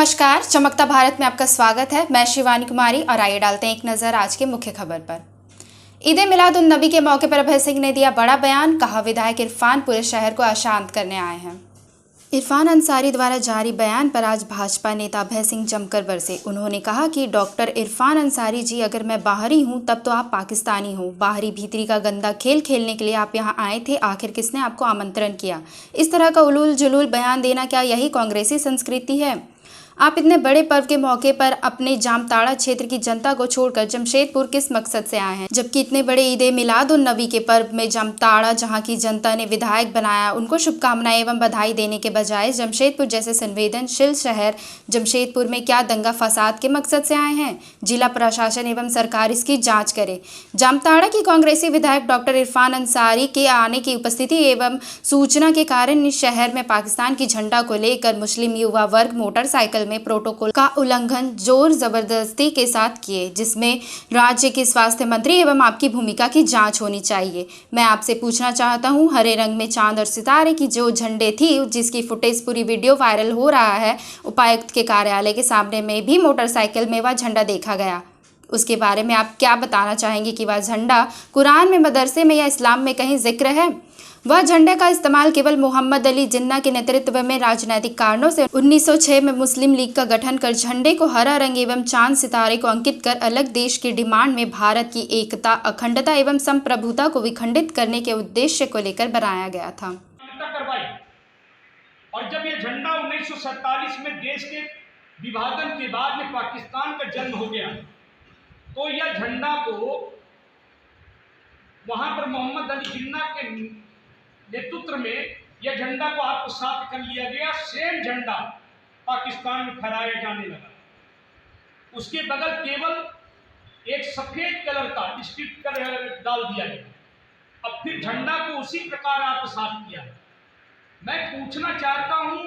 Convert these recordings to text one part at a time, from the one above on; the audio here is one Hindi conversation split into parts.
नमस्कार, चमकता भारत में आपका स्वागत है। मैं शिवानी कुमारी और आइए डालते हैं एक नज़र आज के मुख्य खबर पर। ईद ए मिलाद उन नबी के मौके पर अभय सिंह ने दिया बड़ा बयान। कहा, विधायक इरफान पूरे शहर को अशांत करने आए हैं। इरफान अंसारी द्वारा जारी बयान पर आज भाजपा नेता अभय सिंह जमकर बरसे। उन्होंने कहा कि डॉक्टर इरफान अंसारी जी, अगर मैं बाहरी हूं तब तो आप पाकिस्तानी हो। बाहरी भीतरी का गंदा खेल खेलने के लिए आप यहां आए थे। आखिर किसने आपको आमंत्रण किया? इस तरह का उलूल जुलूल बयान देना, क्या यही कांग्रेसी संस्कृति है? आप इतने बड़े पर्व के मौके पर अपने जामताड़ा क्षेत्र की जनता को छोड़कर जमशेदपुर किस मकसद से आए हैं? जबकि इतने बड़े ईद ए मिलाद उन नबी के पर्व में जामताड़ा जहां की जनता ने विधायक बनाया, उनको शुभकामनाएं एवं बधाई देने के बजाय जमशेदपुर जैसे संवेदनशील शहर जमशेदपुर में क्या दंगा फसाद के मकसद से आए हैं? जिला प्रशासन एवं सरकार इसकी जाँच करे। जामताड़ा की कांग्रेसी विधायक डॉक्टर इरफान अंसारी के आने की उपस्थिति एवं सूचना के कारण इस शहर में पाकिस्तान की झंडा को लेकर मुस्लिम युवा वर्ग मोटरसाइकिल में प्रोटोकॉल का उल्लंघन जोर जबरदस्ती के साथ किए, जिसमें राज्य के स्वास्थ्य मंत्री एवं आपकी भूमिका की जांच होनी चाहिए। मैं आपसे पूछना चाहता हूं, हरे रंग में चांद और सितारे की जो झंडे थी, जिसकी फुटेज पूरी वीडियो वायरल हो रहा है, उपायुक्त के कार्यालय के सामने में भी मोटरसाइकिल में वह झंडा देखा गया। उसके बारे में आप क्या बताना चाहेंगे कि वह झंडा कुरान में, मदरसे में या इस्लाम में कहीं जिक्र है? वह झंडे का इस्तेमाल केवल मोहम्मद अली जिन्ना के नेतृत्व में राजनीतिक कारणों से 1906 में मुस्लिम लीग का गठन कर झंडे को हरा रंग एवं चांद सितारे को अंकित कर अलग देश की डिमांड में भारत की एकता, अखंडता एवं संप्रभुता को विखंडित करने के उद्देश्य को लेकर बनाया गया था। और जब यह झंडा 1947 में देश के विभाजन के बाद में पाकिस्तान का जन्म हो गया, तो यह झंडा को वहां पर मोहम्मद अली जिन्ना के नेतृत्व में यह झंडा को आत्मसात कर लिया गया। सेम झंडा पाकिस्तान में फहराया जाने लगा। उसके बगल केवल एक सफेद कलर का स्ट्रिप डाल दिया गया। अब फिर झंडा को उसी प्रकार आत्मसात किया। मैं पूछना चाहता हूं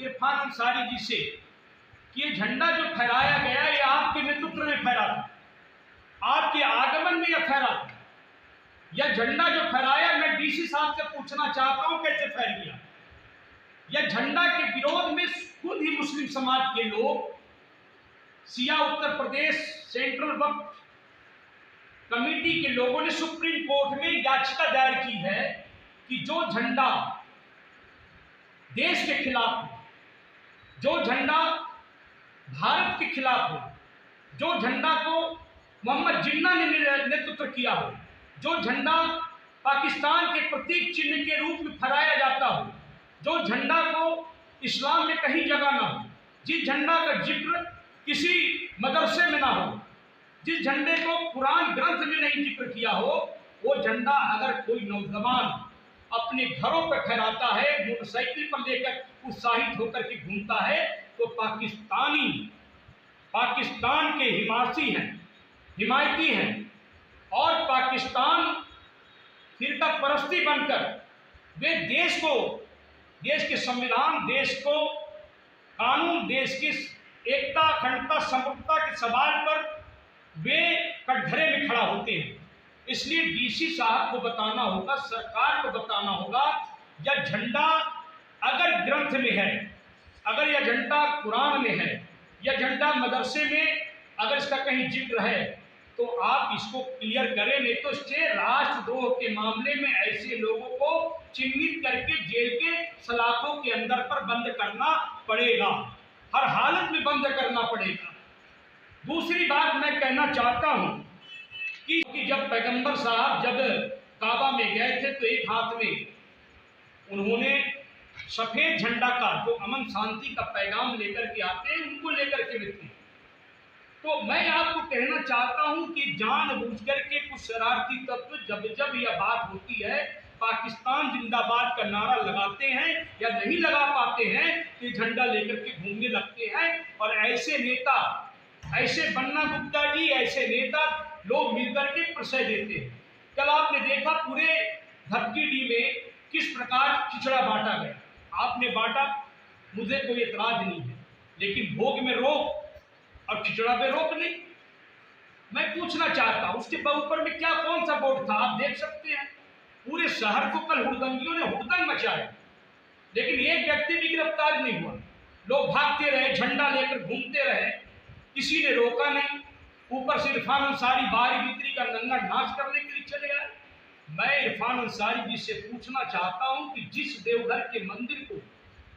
इरफान अंसारी जी से कि ये झंडा जो फहराया गया, ये आपके नेतृत्व में फहरा था, आपके आगमन में यह फहरा था। यह झंडा जो फहराया, मैं डीसी साहब से पूछना चाहता हूं कैसे फहर गया। यह झंडा के विरोध में खुद ही मुस्लिम समाज के लोग, सिया उत्तर प्रदेश सेंट्रल वक्फ कमेटी के लोगों ने सुप्रीम कोर्ट में याचिका दायर की है कि जो झंडा देश के खिलाफ हो, जो झंडा भारत के खिलाफ हो, जो झंडा को मोहम्मद जिन्ना ने नेतृत्व किया हो, जो झंडा पाकिस्तान के प्रतीक चिन्ह के रूप में फहराया जाता हो, जो झंडा को इस्लाम में कहीं जगह ना हो, जिस झंडा का जिक्र किसी मदरसे में ना हो, जिस झंडे को कुरान ग्रंथ में नहीं जिक्र किया हो, वो झंडा अगर कोई नौजवान अपने घरों पर फहराता है, मोटरसाइकिल पर लेकर उत्साहित होकर के घूमता है, तो पाकिस्तान के हिमायती हैं और पाकिस्तान फिरका परस्ती बनकर वे देश के संविधान, देश को कानून, देश की एकता, अखंडता, संप्रभुता के सवाल पर वे कटघरे में खड़ा होते हैं। इसलिए डीसी साहब को बताना होगा, सरकार को बताना होगा, यह झंडा अगर ग्रंथ में है, अगर यह झंडा कुरान में है, यह झंडा मदरसे में अगर इसका कहीं जिक्र है, तो आप इसको क्लियर करें। नहीं तो इससे राष्ट्रद्रोह के मामले में ऐसे लोगों को चिन्हित करके जेल के सलाखों के अंदर पर बंद करना पड़ेगा, हर हालत में बंद करना पड़ेगा। दूसरी बात मैं कहना चाहता हूं कि जब पैगंबर साहब जब काबा में गए थे, तो एक हाथ में उन्होंने सफेद झंडा का, जो अमन शांति का पैगाम लेकर के आते हैं, उनको लेकर के थे। तो मैं आपको कहना चाहता हूं कि जानबूझकर के कुछ शरारती तत्व जब यह बात होती है, पाकिस्तान जिंदाबाद का नारा लगाते हैं या नहीं लगा पाते हैं, तो झंडा लेकर के घूमने लगते हैं। और ऐसे नेता, ऐसे बन्ना गुप्ता जी, ऐसे नेता लोग मिलकर के प्रश्रय देते हैं। कल आपने देखा पूरे धक्कीडीह में किस प्रकार खिचड़ा बांटा गया। आपने बांटा, मुझे कोई एतराज नहीं है, लेकिन भोग में रोक और खिचड़ा पे रोक नहीं। मैं पूछना चाहता हूं उसके ऊपर में क्या, कौन सा बोर्ड था? आप देख सकते हैं पूरे शहर को कल हुड़दंगियों ने हुड़दंग मचाया, लेकिन एक व्यक्ति भी गिरफ्तार नहीं हुआ। लोग भागते रहे, झंडा लेकर घूमते रहे, किसी ने रोका नहीं। ऊपर से इरफान अंसारी बारी भीतरी का नंगा नाच करने के लिए चले आए। मैं इरफान अंसारी जी से पूछना चाहता हूं कि जिस देवघर के मंदिर को,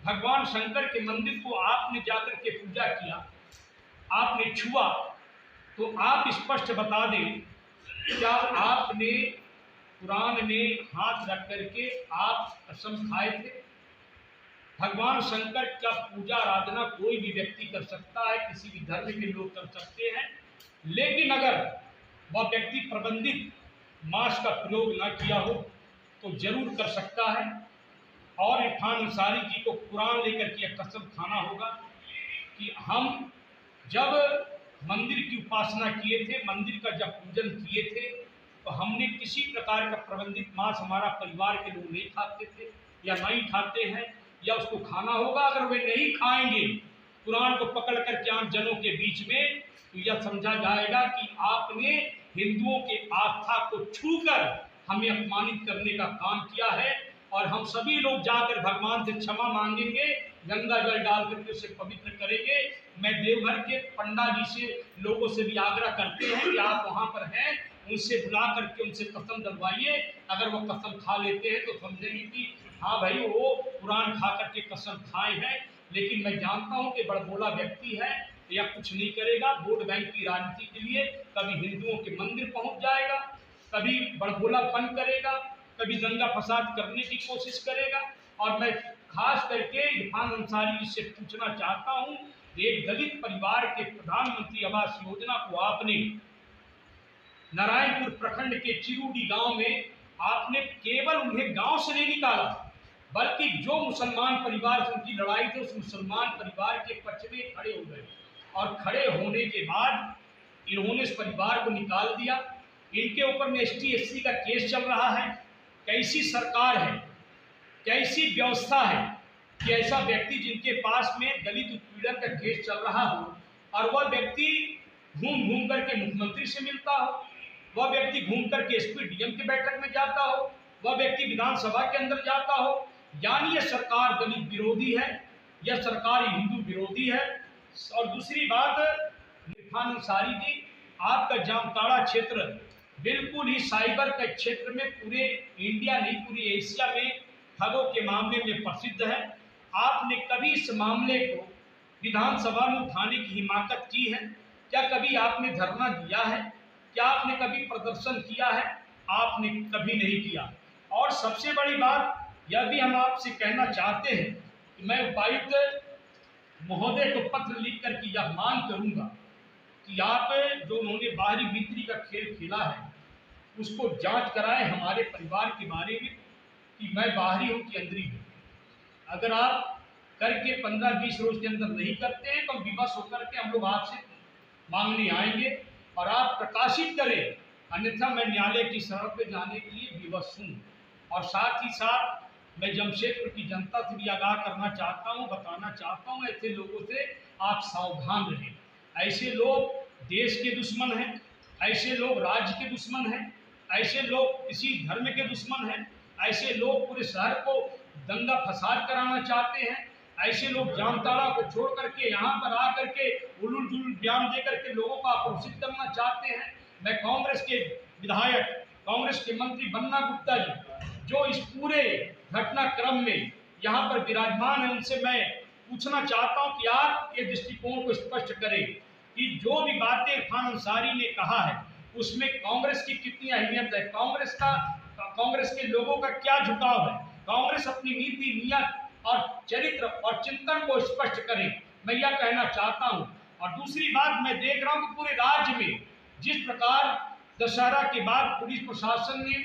भगवान शंकर के मंदिर को आपने जाकर के पूजा किया, आपने छुआ, तो आप स्पष्ट बता दें, क्या आपने कुरान में हाथ रख करके आप कसम खाए थे? भगवान शंकर का पूजा आराधना कोई भी व्यक्ति कर सकता है, किसी भी धर्म के लोग कर सकते हैं, लेकिन अगर वह व्यक्ति प्रबंधित मांस का प्रयोग न किया हो तो जरूर कर सकता है। और इरफान अंसारी जी को कुरान लेकर के कसम खाना होगा कि हम जब मंदिर की उपासना किए थे, मंदिर का जब पूजन किए थे, तो हमने किसी प्रकार का प्रबंधित मांस हमारा परिवार के लोग नहीं खाते थे या नहीं खाते हैं, या उसको खाना होगा। अगर वे नहीं खाएंगे कुरान को पकड़ कर के आम जनों के बीच में, तो यह समझा जाएगा कि आपने हिंदुओं के आस्था को छूकर हमें अपमानित करने का काम किया है। और हम सभी लोग जाकर भगवान से क्षमा मांगेंगे, गंगा जल डाल करके उसे पवित्र करेंगे। मैं देवघर के पंडा जी से, लोगों से भी आग्रह करते हैं कि आप वहाँ पर हैं, उनसे बुला करके उनसे कसम दिलवाइए। अगर वो कसम खा लेते हैं तो समझेंगे कि हाँ भाई वो कुरान खा करके कसम खाए हैं। लेकिन मैं जानता हूँ कि बड़बोला व्यक्ति है या कुछ नहीं करेगा, वोट बैंक की राजनीति के लिए कभी हिंदुओं के मंदिर पहुंच जाएगा, कभी बड़बोलापन करेगा, कभी दंगा फसाद करने की कोशिश करेगा। और मैं खास करके इरफान अंसारी जी से पूछना चाहता हूं, एक दलित परिवार के प्रधानमंत्री आवास योजना को आपने नारायणपुर प्रखंड के चिरूडी गांव में आपने केवल उन्हें गांव से नहीं निकाला, बल्कि जो मुसलमान परिवार से उनकी लड़ाई थी उस मुसलमान परिवार के पक्ष में खड़े हो गए। और खड़े होने के बाद इन्होंने इस परिवार को निकाल दिया। इनके ऊपर में ST/SC का केस चल रहा है। कैसी सरकार है, कैसी व्यवस्था है कि ऐसा व्यक्ति जिनके पास में दलित उत्पीड़न का केस चल रहा हो और वह व्यक्ति घूम घूम करके मुख्यमंत्री से मिलता हो, वह व्यक्ति घूम करके SP/DM की बैठक में जाता हो, वह व्यक्ति विधानसभा के अंदर जाता हो। यानी यह सरकार दलित विरोधी है, यह सरकार हिंदू विरोधी है। और दूसरी बात, इरफान अंसारी जी, आपका जामताड़ा क्षेत्र बिल्कुल ही साइबर के क्षेत्र में पूरे इंडिया नहीं पूरी एशिया में ठगों के मामले में प्रसिद्ध है। आपने कभी इस मामले को विधानसभा में उठाने की हिमाकत की है? क्या कभी आपने धरना दिया है? क्या आपने कभी प्रदर्शन किया है? आपने कभी नहीं किया। और सबसे बड़ी बात यह भी हम आपसे कहना चाहते हैं कि मैं उपायुक्त महोदय को पत्र लिख कर के यह मांग करूंगा कि आप जो उन्होंने बाहरी भीतरी का खेल खेला है उसको जांच कराएं हमारे परिवार के बारे में, कि मैं बाहरी हूं कि अंदरी हूं। अगर आप करके 15-20 रोज के अंदर नहीं करते हैं तो विवश होकर के हम लोग आपसे मांगने आएंगे और आप प्रकाशित करें, अन्यथा मैं न्यायालय की शरण पे जाने के लिए विवश हूँ। और साथ ही साथ मैं जमशेदपुर की जनता से भी आगाह करना चाहता हूँ, बताना चाहता हूँ, ऐसे लोगों से आप सावधान रहें। ऐसे लोग देश के दुश्मन हैं, ऐसे लोग राज्य के दुश्मन हैं, ऐसे लोग किसी धर्म के दुश्मन हैं, ऐसे लोग पूरे शहर को दंगा फसाद कराना चाहते हैं, ऐसे लोग जामताड़ा को छोड़ करके यहाँ पर आकर के उलूल जुलूल बयान दे करके लोगों को आक्रोशित करना चाहते हैं। मैं कांग्रेस के विधायक, कांग्रेस के मंत्री बन्ना गुप्ता जी जो इस पूरे घटनाक्रम में यहाँ पर विराजमान है, उनसे मैं पूछना चाहता हूँ कि आप ये दृष्टिकोण को स्पष्ट करें कि जो भी बातें इरफान अंसारी ने कहा है उसमें कांग्रेस की कितनी अहमियत है, कांग्रेस के लोगों का क्या झुकाव है, कांग्रेस अपनी नीति, नियत और चरित्र और चिंतन को स्पष्ट करे, मैं यह कहना चाहता हूं। और दूसरी बात, मैं देख रहा हूं कि पूरे राज्य में जिस प्रकार दशहरा के बाद पुलिस प्रशासन ने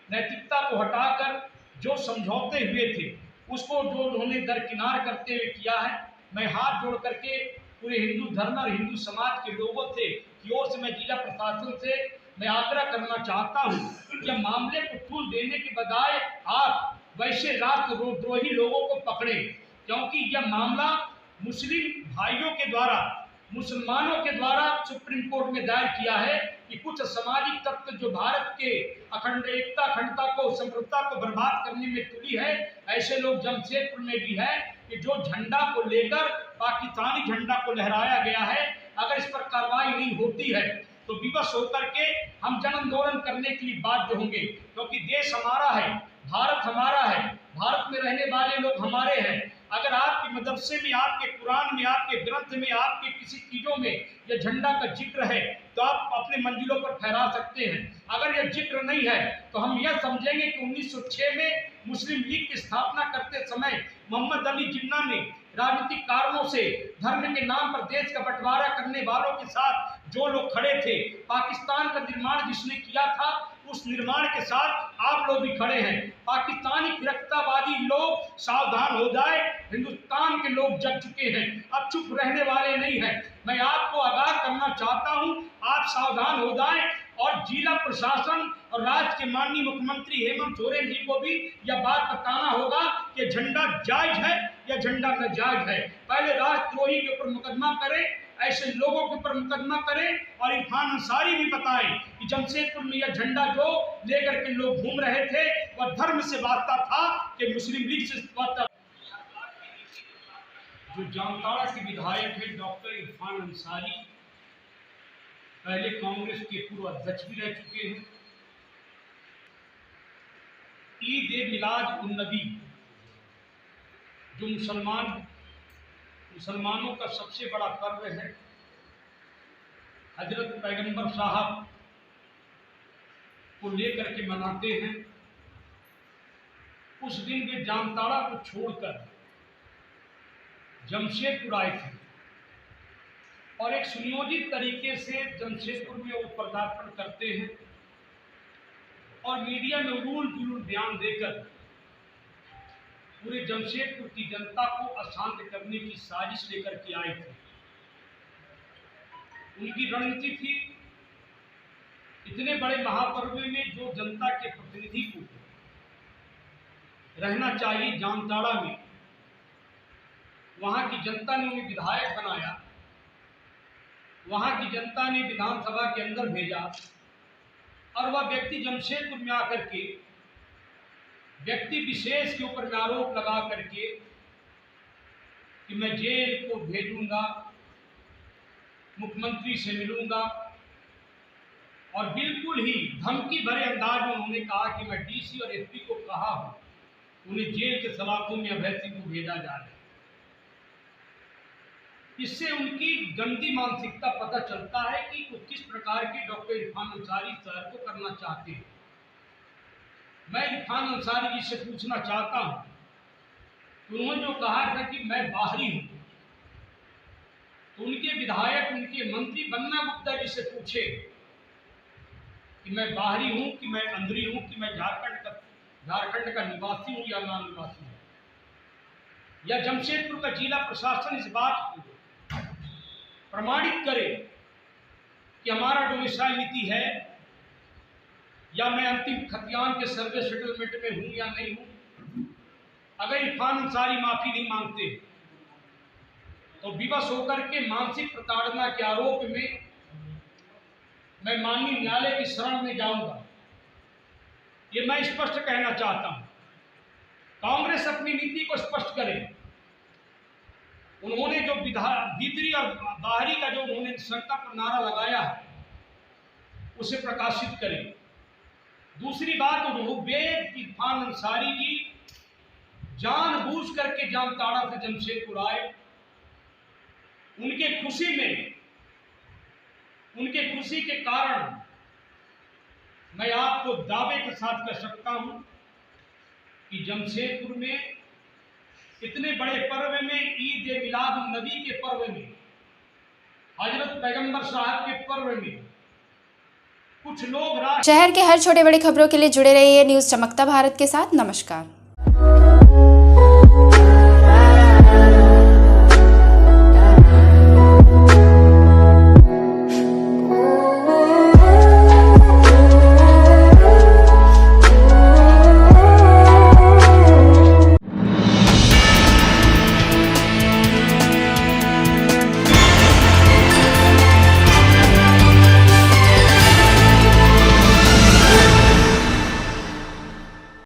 नैतिकता को हटाकर जो समझौते हुए थे उसको जो उन्होंने दरकिनार करते हुए किया है, मैं हाथ जोड़ करके पूरे हिंदू धर्म और हिंदू समाज के लोगों से की ओर से मैं जिला प्रशासन से मैं आग्रह करना चाहता हूं कि मामले को तूल देने के बजाय आप वैसे राष्ट्रद्रोही लोगों को पकड़े, क्योंकि यह मामला मुस्लिम भाइयों के द्वारा मुसलमानों के द्वारा सुप्रीम कोर्ट में दायर किया है कि कुछ सामाजिक तत्व जो भारत के एकता अखंडता को संप्रभुता को बर्बाद करने में तुली है, ऐसे लोग जमशेदपुर में भी है कि जो झंडा को लेकर पाकिस्तानी झंडा को लहराया गया है, अगर इस पर कार्रवाई नहीं होती है तो विवश होकर के हम जन आंदोलन करने के लिए बाध्य होंगे, क्योंकि देश हमारा है, भारत हमारा है, भारत में रहने वाले लोग हमारे हैं। अगर आपके मदरसे में, आपके कुरान में, आपके ग्रंथ में, आपके किसी चीजों में यह झंडा का जिक्र है तो आप अपने मंजिलों पर फहरा सकते हैं। अगर यह जिक्र नहीं है तो हम यह समझेंगे कि 1906 में मुस्लिम लीग की स्थापना करते समय मोहम्मद अली जिन्ना ने राजनीतिक कारणों से धर्म के नाम पर देश का बंटवारा करने वालों के साथ जो लोग खड़े थे, पाकिस्तान का निर्माण जिसने किया था उस निर्माण के साथ आप लोग भी खड़े हैं। पाकिस्तानी फिरकतावादी लोग सावधान हो जाए, हिंदुस्तान के लोग जग चुके हैं, अब चुप रहने वाले नहीं हैं। मैं आपको आगाह करना चाहता हूं, आप सावधान हो जाएं और जिला प्रशासन और राज्य के माननीय मुख्यमंत्री हेमंत सोरेन जी को भी यह बात बताना होगा कि झंडा जायज है या झंडा नाजायज है। पहले राष्ट्रद्रोही के ऊपर मुकदमा करें, ऐसे लोगों के ऊपर मुकदमा करें और इरफान अंसारी भी बताएं कि जमशेदपुर में यह झंडा जो लेकर के लोग घूम रहे थे वह धर्म से वास्ता था कि मुस्लिम लीग से वास्ता। जो जामताड़ा के विधायक है डॉक्टर इरफान अंसारी, पहले कांग्रेस के पूर्व अध्यक्ष भी रह चुके हैं। ईद मिलाद उन नबी जो मुसलमानों का सबसे बड़ा पर्व है, हजरत पैगंबर साहब को लेकर के मनाते हैं। उस दिन वे जामताड़ा को छोड़कर जमशेदपुर आए थे और एक सुनियोजित तरीके से जमशेदपुर में वो पदार्पण करते हैं और मीडिया में उलूल जुलूल बयान देकर पूरे जमशेदपुर की जनता को अशांत करने की साजिश लेकर के आए थे। उनकी रणनीति थी इतने बड़े महापर्व में जो जनता के प्रतिनिधि को रहना चाहिए जामताड़ा में, वहां की जनता ने उन्हें विधायक बनाया, वहां की जनता ने विधानसभा के अंदर भेजा और वह व्यक्ति जमशेदपुर में आकर के व्यक्ति विशेष के ऊपर में आरोप लगा करके कि मैं जेल को भेजूंगा, मुख्यमंत्री से मिलूंगा और बिल्कुल ही धमकी भरे अंदाज में उन्होंने कहा कि मैं डीसी और एसपी को कहा हूं, उन्हें जेल के सलाखों में अभय सिंह को भेजा जा रहा है। इससे उनकी गंदी मानसिकता पता चलता है कि वो किस प्रकार के डॉक्टर इरफान अंसारी शहर को करना चाहते हैं। मैं इरफान अंसारी जी से पूछना चाहता हूं, उन्होंने जो कहा था कि मैं बाहरी हूं, तो उनके विधायक, उनके मंत्री बन्ना गुप्ता जी से पूछे कि मैं बाहरी हूं कि मैं अंदरी हूं, कि मैं झारखंड का निवासी हूं या नाम निवासी हूं, या जमशेदपुर का जिला प्रशासन इस बात को प्रमाणित करे कि हमारा डोमिसाइल नीति है या मैं अंतिम खतियान के सर्वे सेटलमेंट में हूं या नहीं हूं। अगर इरफान अंसारी माफी नहीं मांगते तो विवश होकर के मानसिक प्रताड़ना के आरोप में मैं माननीय न्यायालय की शरण में जाऊंगा। ये मैं स्पष्ट कहना चाहता हूं, कांग्रेस अपनी नीति को स्पष्ट करे। उन्होंने जो भीतरी और बाहरी का जो उन्होंने शंका पर नारा लगाया है उसे प्रकाशित करें। दूसरी बात, वे इरफान अंसारी जी जानबूझ करके जामताड़ा से जमशेदपुर आए। उनके खुशी के कारण मैं आपको दावे के साथ कह सकता हूं कि जमशेदपुर में इतने बड़े पर्व में, ईद मिलाद नबी के पर्व में, हजरत पैगंबर साहब के पर्व में कुछ लोग शहर के हर छोटे बड़े खबरों के लिए जुड़े रहिए न्यूज़ चमकता भारत के साथ। नमस्कार।